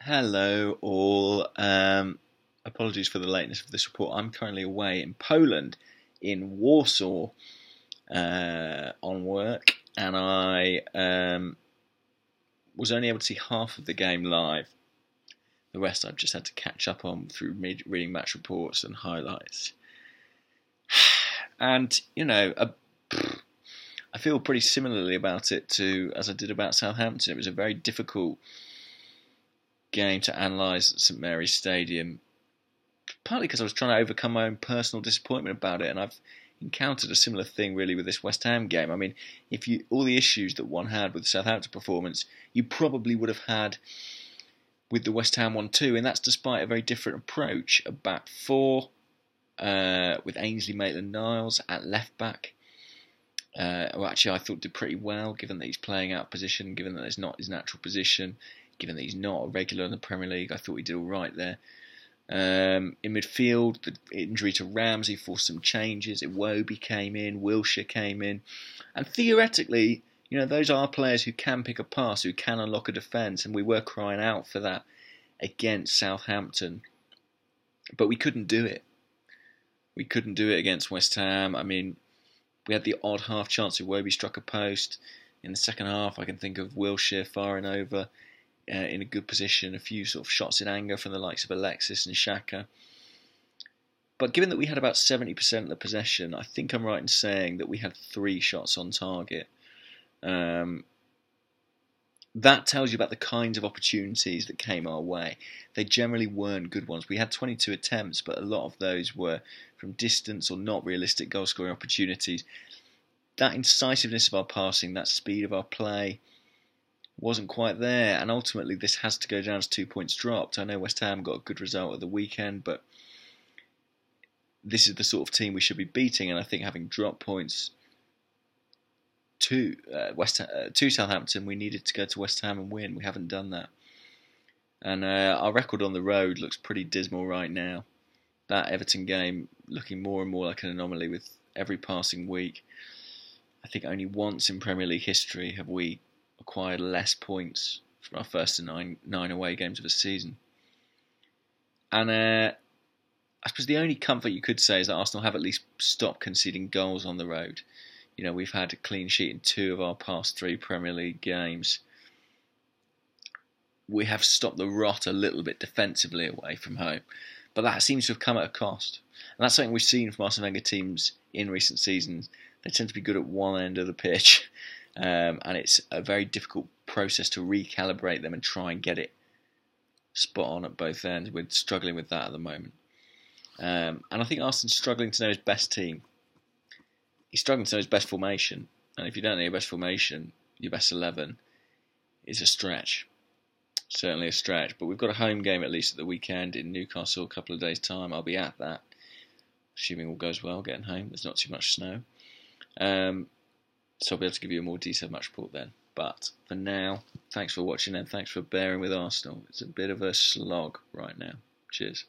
Hello, all. Apologies for the lateness of this report. I'm currently away in Poland, in Warsaw, on work, and I was only able to see half of the game live. The rest I've just had to catch up on through reading match reports and highlights. And, I feel pretty similarly about it to as I did about Southampton. It was a very difficult game to analyse at St Mary's Stadium, partly because I was trying to overcome my own personal disappointment about it, and I've encountered a similar thing really with this West Ham game. I mean, all the issues that one had with the Southampton performance, you probably would have had with the West Ham one too, and that's despite a very different approach. A back four with Ainsley Maitland-Niles at left back. Who actually I thought did pretty well, given that he's playing out of position, given that it's not his natural position, given that he's not a regular in the Premier League. I thought he did all right there. In midfield, the injury to Ramsey forced some changes. Iwobi came in, Wilshere came in, and theoretically, those are players who can pick a pass, who can unlock a defence, and we were crying out for that against Southampton, but we couldn't do it. We couldn't do it against West Ham. I mean, we had the odd half chance Iwobi struck a post. In the second half, I can think of Wilshere firing over in a good position, a few sort of shots in anger from the likes of Alexis and Xhaka. But given that we had about 70% of the possession, I think I'm right in saying that we had 3 shots on target. That tells you about the kinds of opportunities that came our way. They generally weren't good ones. We had 22 attempts, but a lot of those were from distance or not realistic goal-scoring opportunities. That incisiveness of our passing, that speed of our play, wasn't quite there, and ultimately this has to go down as 2 points dropped. I know West Ham got a good result at the weekend, but this is the sort of team we should be beating, and I think having dropped points to Southampton, we needed to go to West Ham and win. We haven't done that, and our record on the road looks pretty dismal right now. That Everton game looking more and more like an anomaly with every passing week. I think only once in Premier League history have we acquired less points from our first nine away games of the season. And I suppose the only comfort you could say is that Arsenal have at least stopped conceding goals on the road. We've had a clean sheet in 2 of our past 3 Premier League games. We have stopped the rot a little bit defensively away from home, but that seems to have come at a cost. And that's something we've seen from Arsene Wenger teams in recent seasons. They tend to be good at one end of the pitch, and it's a very difficult process to recalibrate them and try and get it spot on at both ends. We're struggling with that at the moment. And I think Arsene's struggling to know his best team. He's struggling to know his best formation. And if you don't know your best formation, your best 11 is a stretch. Certainly a stretch. But we've got a home game at least at the weekend in Newcastle a couple of days' time. I'll be at that, assuming all goes well getting home. There's not too much snow. So I'll be able to give you a more detailed match report then. But for now, thanks for watching and thanks for bearing with Arsenal. It's a bit of a slog right now. Cheers.